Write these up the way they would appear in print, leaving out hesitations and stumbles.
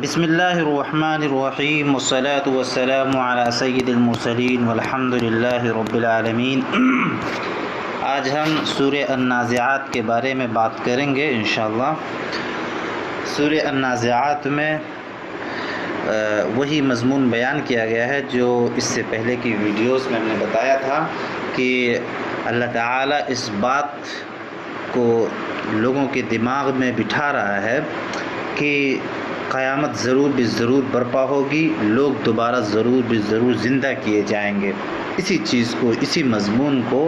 بسم اللہ الرحمن الرحیم والصلاة والسلام علی سید المرسلین والحمد للہ رب العالمین۔ آج ہم سورہ النازعات کے بارے میں بات کریں گے انشاءاللہ۔ سورہ النازعات میں وہی مضمون بیان کیا گیا ہے جو اس سے پہلے کی ویڈیوز میں ہم نے بتایا تھا کہ اللہ تعالیٰ اس بات کو لوگوں کے دماغ میں بٹھا رہا ہے کہ قیامت ضرور بھی ضرور برپا ہوگی، لوگ دوبارہ ضرور بھی ضرور زندہ کیے جائیں گے۔ اسی چیز کو، اسی مضمون کو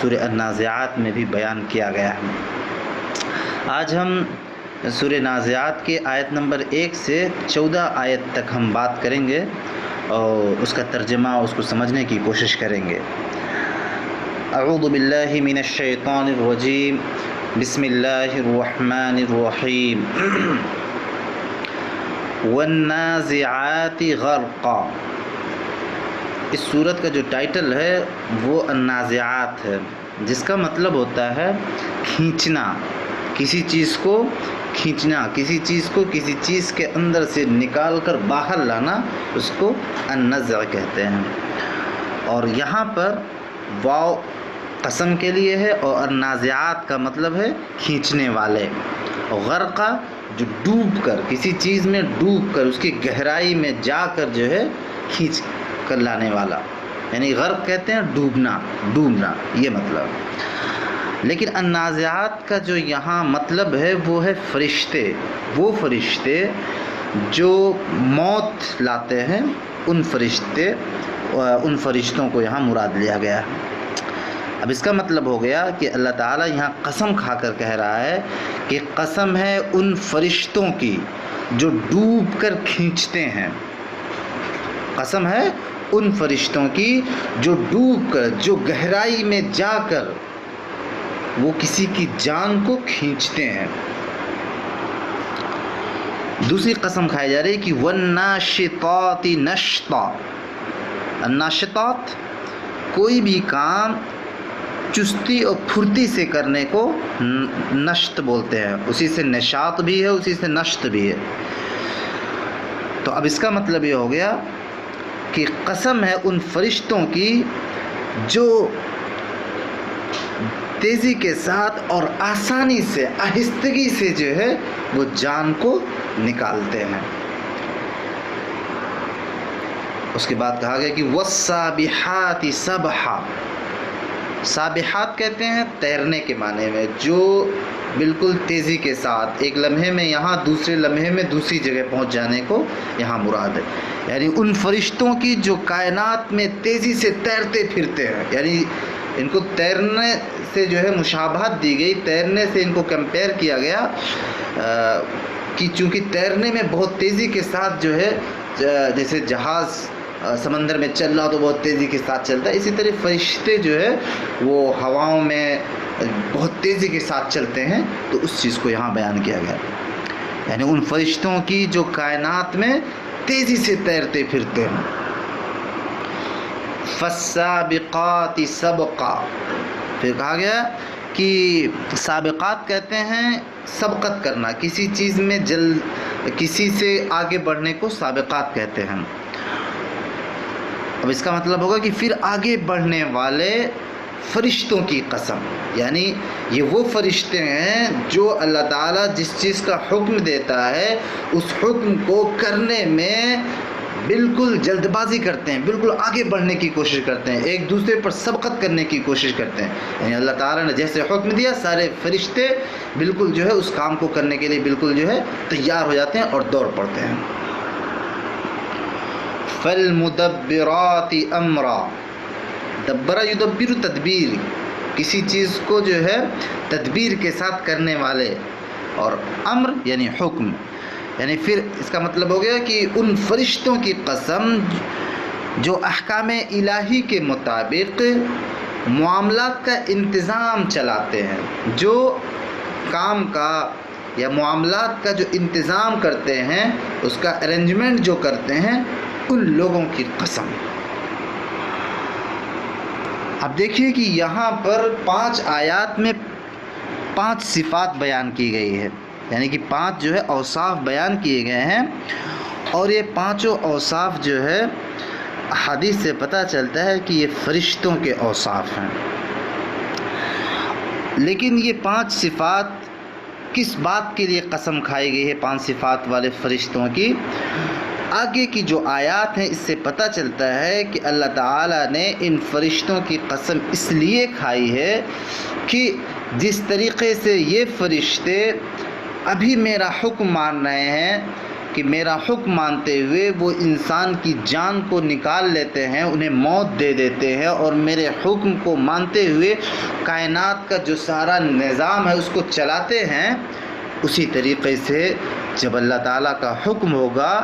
سورہ النازعات میں بھی بیان کیا گیا ہے۔ آج ہم سورہ نازعات کے آیت نمبر 1 سے 14 آیت تک ہم بات کریں گے اور اس کا ترجمہ، اس کو سمجھنے کی کوشش کریں گے۔ اعوذ باللہ من الشیطان الرجیم، بسم اللہ الرحمن الرحیم۔ والنازعات غرقا، اس سورت کا جو ٹائٹل ہے وہ النازعات ہے، جس کا مطلب ہوتا ہے کھینچنا، کسی چیز کو کھینچنا، کسی چیز کے اندر سے نکال کر باہر لانا، اس کو النزع کہتے ہیں۔ اور یہاں پر واو قسم کے لیے ہے اور النازعات کا مطلب ہے کھینچنے والے۔ غرقہ جو ڈوب کر، کسی چیز میں ڈوب کر، اس کی گہرائی میں جا کر جو ہے کھینچ کر لانے والا، یعنی غرق کہتے ہیں ڈوبنا، یہ مطلب۔ لیکن النازعات کا جو یہاں مطلب ہے وہ ہے فرشتے، وہ فرشتے جو موت لاتے ہیں، ان فرشتوں کو یہاں مراد لیا گیا ہے۔ اب اس کا مطلب ہو گیا کہ اللہ تعالیٰ یہاں قسم کھا کر کہہ رہا ہے کہ قسم ہے ان فرشتوں کی جو ڈوب کر کھینچتے ہیں، قسم ہے ان فرشتوں کی جو ڈوب کر، جو گہرائی میں جا کر وہ کسی کی جان کو کھینچتے ہیں۔ دوسری قسم کھائی جا رہی کہ والناشطات نشطا، الناشطات کوئی بھی کام چستی اور پھرتی سے کرنے کو نشط بولتے ہیں، اسی سے نشاط بھی ہے، اسی سے نشط بھی ہے۔ تو اب اس کا مطلب یہ ہو گیا کہ قسم ہے ان فرشتوں کی جو تیزی کے ساتھ اور آسانی سے، آہستگی سے جو ہے وہ جان کو نکالتے ہیں۔ اس کے بعد کہا گیا کہ والسابحات سبحا، سابحات کہتے ہیں تیرنے کے معنی میں، جو بالکل تیزی کے ساتھ ایک لمحے میں یہاں، دوسرے لمحے میں دوسری جگہ پہنچ جانے کو یہاں مراد ہے۔ یعنی ان فرشتوں کی جو کائنات میں تیزی سے تیرتے پھرتے ہیں، یعنی ان کو تیرنے سے جو ہے مشابہت دی گئی، تیرنے سے ان کو کمپیئر کیا گیا کہ چونکہ تیرنے میں بہت تیزی کے ساتھ جو ہے، جیسے جہاز سمندر میں چل رہا تو بہت تیزی کے ساتھ چلتا ہے، اسی طرح فرشتے جو ہے وہ ہواؤں میں بہت تیزی کے ساتھ چلتے ہیں، تو اس چیز کو یہاں بیان کیا گیا۔ یعنی ان فرشتوں کی جو کائنات میں تیزی سے تیرتے پھرتے ہیں۔ فالسابقات سبقا، پھر کہا گیا کہ سابقات کہتے ہیں سبقت کرنا، کسی چیز میں کسی سے آگے بڑھنے کو سابقات کہتے ہیں۔ اب اس کا مطلب ہوگا کہ پھر آگے بڑھنے والے فرشتوں کی قسم، یعنی یہ وہ فرشتے ہیں جو اللہ تعالیٰ جس چیز کا حکم دیتا ہے اس حکم کو کرنے میں بالکل جلد بازی کرتے ہیں، بالکل آگے بڑھنے کی کوشش کرتے ہیں، ایک دوسرے پر سبقت کرنے کی کوشش کرتے ہیں۔ یعنی اللہ تعالیٰ نے جیسے حکم دیا، سارے فرشتے بالکل جو ہے اس کام کو کرنے کے لیے بالکل جو ہے تیار ہو جاتے ہیں اور دوڑ پڑتے ہیں۔ فالمدبرات امرا، دبرا یدبر تدبیر، کسی چیز کو جو ہے تدبیر کے ساتھ کرنے والے، اور امر یعنی حکم، یعنی پھر اس کا مطلب ہو گیا کہ ان فرشتوں کی قسم جو احکام الہی کے مطابق معاملات کا انتظام چلاتے ہیں، جو کام کا یا معاملات کا جو انتظام کرتے ہیں، اس کا ارینجمنٹ جو کرتے ہیں، ان لوگوں کی قسم۔ اب دیکھیے کہ یہاں پر 5 آیات میں 5 صفات بیان کی گئی ہے۔ یعنی کہ 5 جو ہے اوصاف بیان کیے گئے ہیں، اور یہ 5 اوصاف جو ہے حدیث سے پتہ چلتا ہے کہ یہ فرشتوں کے اوصاف ہیں۔ لیکن یہ 5 صفات کس بات کے لیے قسم کھائی گئی ہے 5 صفات والے فرشتوں کی؟ آگے کی جو آیات ہیں اس سے پتہ چلتا ہے کہ اللہ تعالیٰ نے ان فرشتوں کی قسم اس لیے کھائی ہے کہ جس طریقے سے یہ فرشتے ابھی میرا حکم مان رہے ہیں، کہ میرا حکم مانتے ہوئے وہ انسان کی جان کو نکال لیتے ہیں، انہیں موت دے دیتے ہیں، اور میرے حکم کو مانتے ہوئے کائنات کا جو سارا نظام ہے اس کو چلاتے ہیں، اسی طریقے سے جب اللہ تعالیٰ کا حکم ہوگا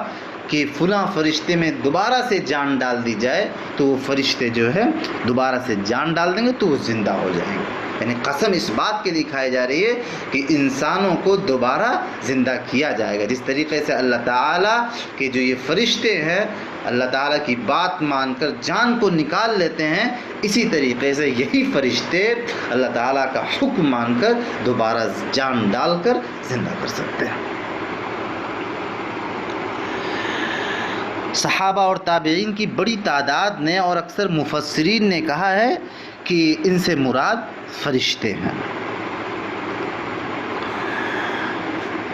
کہ فلاں فرشتے میں دوبارہ سے جان ڈال دی جائے تو وہ فرشتے جو ہے دوبارہ سے جان ڈال دیں گے تو وہ زندہ ہو جائیں گے۔ یعنی قسم اس بات کے لیے کھائی جا رہی ہے کہ انسانوں کو دوبارہ زندہ کیا جائے گا۔ جس طریقے سے اللہ تعالیٰ کے جو یہ فرشتے ہیں اللہ تعالیٰ کی بات مان کر جان کو نکال لیتے ہیں، اسی طریقے سے یہی فرشتے اللہ تعالیٰ کا حکم مان کر دوبارہ جان ڈال کر زندہ کر سکتے ہیں۔ صحابہ اور تابعین کی بڑی تعداد نے اور اکثر مفسرین نے کہا ہے کہ ان سے مراد فرشتے ہیں۔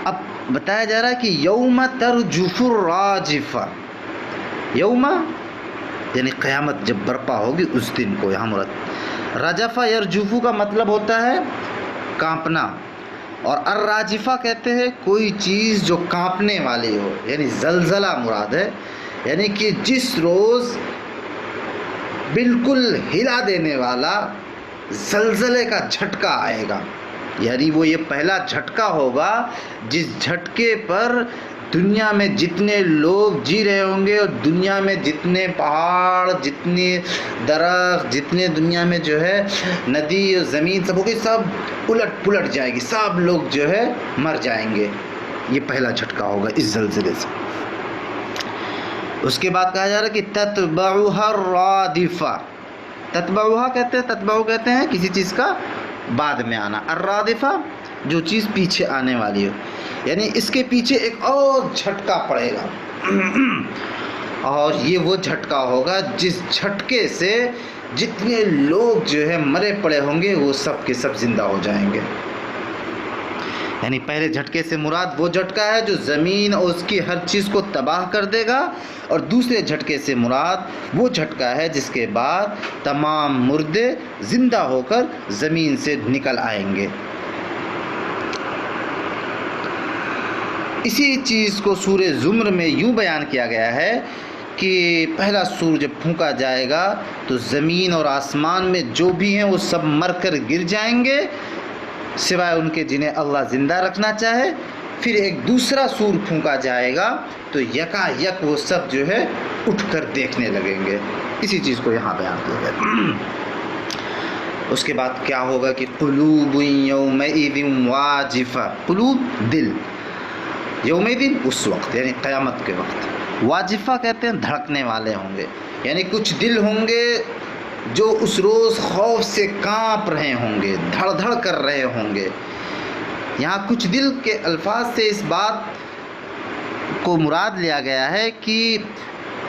اب بتایا جا رہا ہے کہ یوم ترجف الراجفہ، یوم یعنی قیامت جب برپا ہوگی اس دن کو یہاں مراد، رجفہ یرجفو کا مطلب ہوتا ہے کانپنا، اور الراجفہ کہتے ہیں کوئی چیز جو کانپنے والی ہو، یعنی زلزلہ مراد ہے، یعنی کہ جس روز بالکل ہلا دینے والا زلزلے کا جھٹکا آئے گا، یعنی وہ یہ پہلا جھٹکا ہوگا جس جھٹکے پر دنیا میں جتنے لوگ جی رہے ہوں گے، اور دنیا میں جتنے پہاڑ، جتنے درخت، جتنے دنیا میں جو ہے ندی اور زمین سب ہوگی، سب الٹ پلٹ جائے گی، سب لوگ جو ہے مر جائیں گے۔ یہ پہلا جھٹکا ہوگا اس زلزلے سے۔ اس کے بعد کہا جا رہا ہے کہ تتبعها الرادفہ، تتبعها کہتے ہیں کسی چیز کا بعد میں آنا، الرادفہ جو چیز پیچھے آنے والی ہو، یعنی اس کے پیچھے ایک اور جھٹکا پڑے گا، اور یہ وہ جھٹکا ہوگا جس جھٹکے سے جتنے لوگ جو ہے مرے پڑے ہوں گے وہ سب کے سب زندہ ہو جائیں گے۔ یعنی پہلے جھٹکے سے مراد وہ جھٹکا ہے جو زمین اور اس کی ہر چیز کو تباہ کر دے گا، اور دوسرے جھٹکے سے مراد وہ جھٹکا ہے جس کے بعد تمام مردے زندہ ہو کر زمین سے نکل آئیں گے۔ اسی چیز کو سورہ زمر میں یوں بیان کیا گیا ہے کہ پہلا سور جب پھونکا جائے گا تو زمین اور آسمان میں جو بھی ہیں وہ سب مر کر گر جائیں گے سوائے ان کے جنہیں اللہ زندہ رکھنا چاہے۔ پھر ایک دوسرا سور پھونکا جائے گا تو یکا یک وہ سب جو ہے اٹھ کر دیکھنے لگیں گے۔ اسی چیز کو یہاں بیان کیا گیا۔ اس کے بعد کیا ہوگا کہ قلوب یومئذ واجفہ، قلوب دل، یومئذ اس وقت یعنی قیامت کے وقت، واجفہ کہتے ہیں دھڑکنے والے ہوں گے، یعنی کچھ دل ہوں گے جو اس روز خوف سے کانپ رہے ہوں گے، دھڑ دھڑ کر رہے ہوں گے۔ یہاں کچھ دل کے الفاظ سے اس بات کو مراد لیا گیا ہے کہ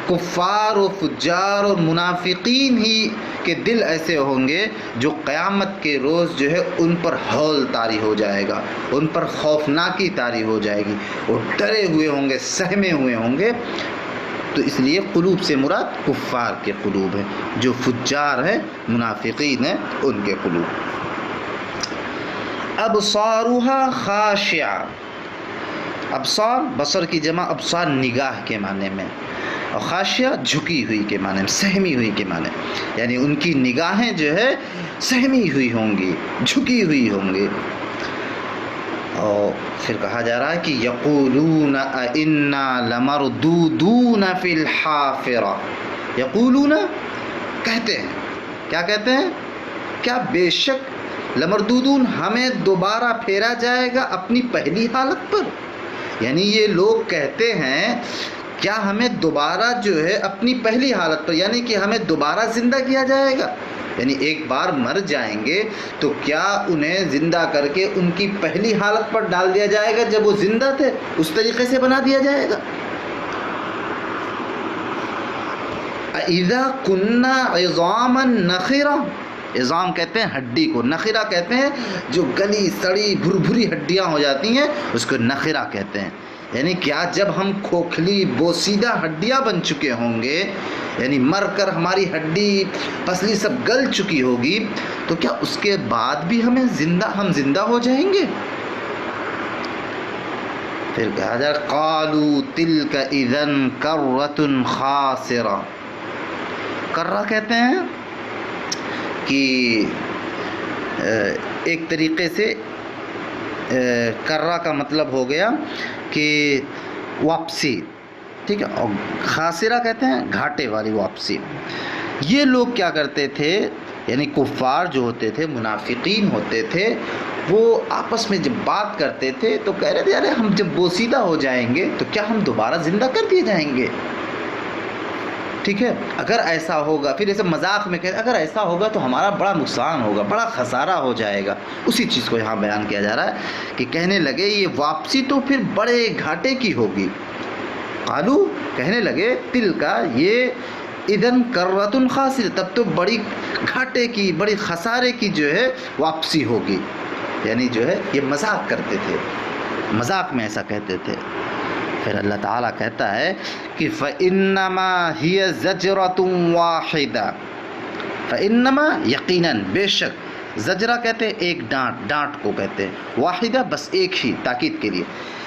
کفار و فجار اور منافقین ہی کے دل ایسے ہوں گے جو قیامت کے روز جو ہے ان پر ہول طاری ہو جائے گا، ان پر خوفناکی طاری ہو جائے گی، وہ ڈرے ہوئے ہوں گے، سہمے ہوئے ہوں گے۔ تو اس لیے قلوب سے مراد کفار کے قلوب ہیں، جو فجار ہیں منافقین ہیں ان کے قلوب۔ ابصارها خاشعہ، ابصار بصر کی جمع ابصار نگاہ کے معنی میں، اور خاشعہ جھکی ہوئی کے معنی میں، سہمی ہوئی کے معنی، یعنی ان کی نگاہیں جو ہے سہمی ہوئی ہوں گی، جھکی ہوئی ہوں گی۔ اور پھر کہا جا رہا ہے کہ یقولون انا لمردودون فی الحافرہ، یقولون کہتے ہیں، کیا کہتے ہیں؟ کیا بے شک لمردودون ہمیں دوبارہ پھیرا جائے گا اپنی پہلی حالت پر، یعنی یہ لوگ کہتے ہیں کیا ہمیں دوبارہ جو ہے اپنی پہلی حالت پر، یعنی کہ ہمیں دوبارہ زندہ کیا جائے گا۔ یعنی ایک بار مر جائیں گے تو کیا انہیں زندہ کر کے ان کی پہلی حالت پر ڈال دیا جائے گا جب وہ زندہ تھے، اس طریقے سے بنا دیا جائے گا؟ اذا كنا عظاما نخرا، عظام کہتے ہیں ہڈی کو، نخرہ کہتے ہیں جو گلی سڑی بھربھری ہڈیاں ہو جاتی ہیں، اس کو نخرہ کہتے ہیں۔ یعنی کیا جب ہم کھوکھلی بوسیدہ ہڈیاں بن چکے ہوں گے، یعنی مر کر ہماری ہڈی پسلی سب گل چکی ہوگی، تو کیا اس کے بعد بھی ہم زندہ ہو جائیں گے؟ پھر کہا جائے قالوا تلک اذا کرۃ خاسرہ، کرہ کہتے ہیں کہ ایک طریقے سے کرہ کا مطلب ہو گیا کہ واپسی، ٹھیک ہے، اور خاسرہ کہتے ہیں گھاٹے والی واپسی۔ یہ لوگ کیا کرتے تھے، یعنی کفار جو ہوتے تھے، منافقین ہوتے تھے، وہ آپس میں جب بات کرتے تھے تو کہہ رہے تھے ارے ہم جب بوسیدہ ہو جائیں گے تو کیا ہم دوبارہ زندہ کر دیے جائیں گے؟ ٹھیک ہے، اگر ایسا ہوگا، پھر ایسے مذاق میں کہتے اگر ایسا ہوگا تو ہمارا بڑا نقصان ہوگا، بڑا خسارہ ہو جائے گا۔ اسی چیز کو یہاں بیان کیا جا رہا ہے کہ کہنے لگے یہ واپسی تو پھر بڑے گھاٹے کی ہوگی۔ قالو کہنے لگے تل کا یہ اذن کرۃ خاسرہ، تب تو بڑی گھاٹے کی، بڑی خسارے کی جو ہے واپسی ہوگی۔ یعنی جو ہے یہ مذاق کرتے تھے، مذاق میں ایسا کہتے تھے۔ پھر اللہ تعالیٰ کہتا ہے کہ فَإِنَّمَا هِيَ زَجْرَةٌ وَاحِدَةٌ، فَإِنَّمَا یقیناً، بے شک، زجرہ کہتے ہیں ایک ڈانٹ، ڈانٹ کو کہتے ہیں، واحدہ بس ایک ہی، تاکید کے لیے،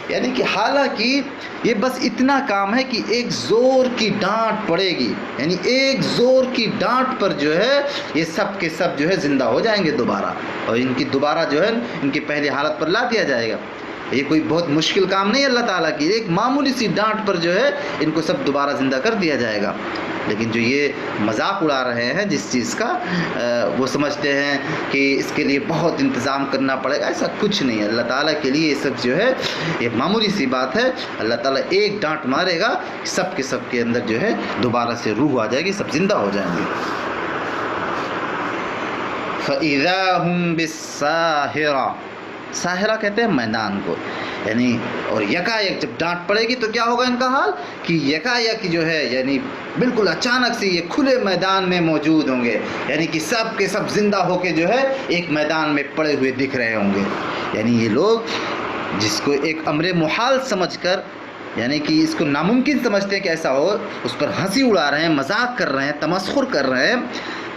یعنی کہ حالانکہ یہ بس اتنا کام ہے کہ ایک زور کی ڈانٹ پڑے گی، یعنی ایک زور کی ڈانٹ پر جو ہے یہ سب کے سب جو ہے زندہ ہو جائیں گے دوبارہ، اور ان کی دوبارہ جو ہے ان کی پہلی حالت پر لا دیا جائے گا۔ یہ کوئی بہت مشکل کام نہیں ہے اللہ تعالیٰ کی، ایک معمولی سی ڈانٹ پر جو ہے ان کو سب دوبارہ زندہ کر دیا جائے گا۔ لیکن جو یہ مذاق اڑا رہے ہیں جس چیز کا، وہ سمجھتے ہیں کہ اس کے لیے بہت انتظام کرنا پڑے گا، ایسا کچھ نہیں ہے۔ اللہ تعالیٰ کے لیے یہ سب جو ہے یہ معمولی سی بات ہے۔ اللہ تعالیٰ ایک ڈانٹ مارے گا، سب کے اندر جو ہے دوبارہ سے روح آ جائے گی، سب زندہ ہو جائیں گے۔ فَإِذَا هُمْ بِالسَّاهِرَةِ، ساحرہ کہتے ہیں میدان کو، یعنی اور یکایک جب ڈانٹ پڑے گی تو کیا ہوگا ان کا حال کہ یکایک جو ہے یعنی بالکل اچانک سے یہ کھلے میدان میں موجود ہوں گے، یعنی کہ سب کے سب زندہ ہو کے جو ہے ایک میدان میں پڑے ہوئے دکھ رہے ہوں گے۔ یعنی یہ لوگ جس کو ایک امر محال سمجھ کر، یعنی کہ اس کو ناممکن سمجھتے ہیں کہ ایسا ہو، اس پر ہنسی اڑا رہے ہیں، مذاق کر رہے ہیں، تمسخر کر رہے ہیں،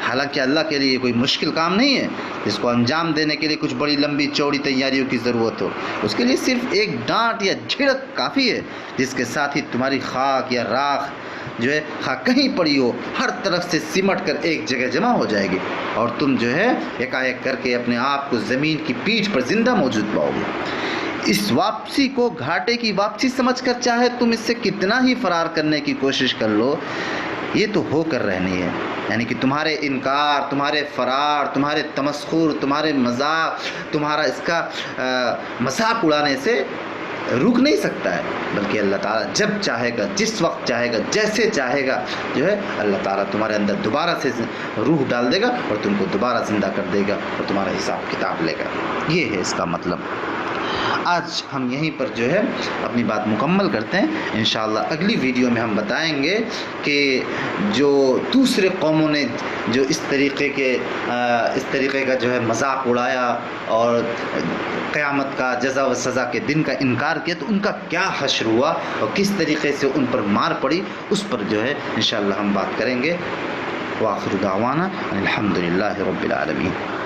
حالانکہ اللہ کے لیے کوئی مشکل کام نہیں ہے جس کو انجام دینے کے لیے کچھ بڑی لمبی چوڑی تیاریوں کی ضرورت ہو۔ اس کے لیے صرف ایک ڈانٹ یا جھڑک کافی ہے، جس کے ساتھ ہی تمہاری خاک یا راکھ جو ہے خاک کہیں پڑی ہو ہر طرف سے سمٹ کر ایک جگہ جمع ہو جائے گی، اور تم جو ہے یکایک کر کے اپنے آپ کو زمین کی پیٹھ پر زندہ موجود پاؤ گے۔ اس واپسی کو گھاٹے کی واپسی سمجھ کر چاہے تم اس سے کتنا ہی فرار کرنے کی کوشش کر لو، یہ تو ہو کر رہنی ہے۔ یعنی کہ تمہارے انکار، تمہارے فرار، تمہارے تمسخر، تمہارے مذاق، تمہارا اس کا مذاق اڑانے سے رک نہیں سکتا ہے، بلکہ اللہ تعالیٰ جب چاہے گا، جس وقت چاہے گا، جیسے چاہے گا جو ہے اللہ تعالیٰ تمہارے اندر دوبارہ سے روح ڈال دے گا اور تم کو دوبارہ زندہ کر دے گا اور تمہارا حساب کتاب لے گا۔ یہ ہے اس کا مطلب۔ آج ہم یہیں پر جو ہے اپنی بات مکمل کرتے ہیں، انشاءاللہ اگلی ویڈیو میں ہم بتائیں گے کہ جو دوسرے قوموں نے جو اس طریقے کا جو ہے مذاق اڑایا اور قیامت کا جزا و سزا کے دن کا انکار کیا، تو ان کا کیا حشر ہوا اور کس طریقے سے ان پر مار پڑی، اس پر جو ہے انشاءاللہ ہم بات کریں گے۔ وآخر دعوانا الحمدللہ رب العالمین۔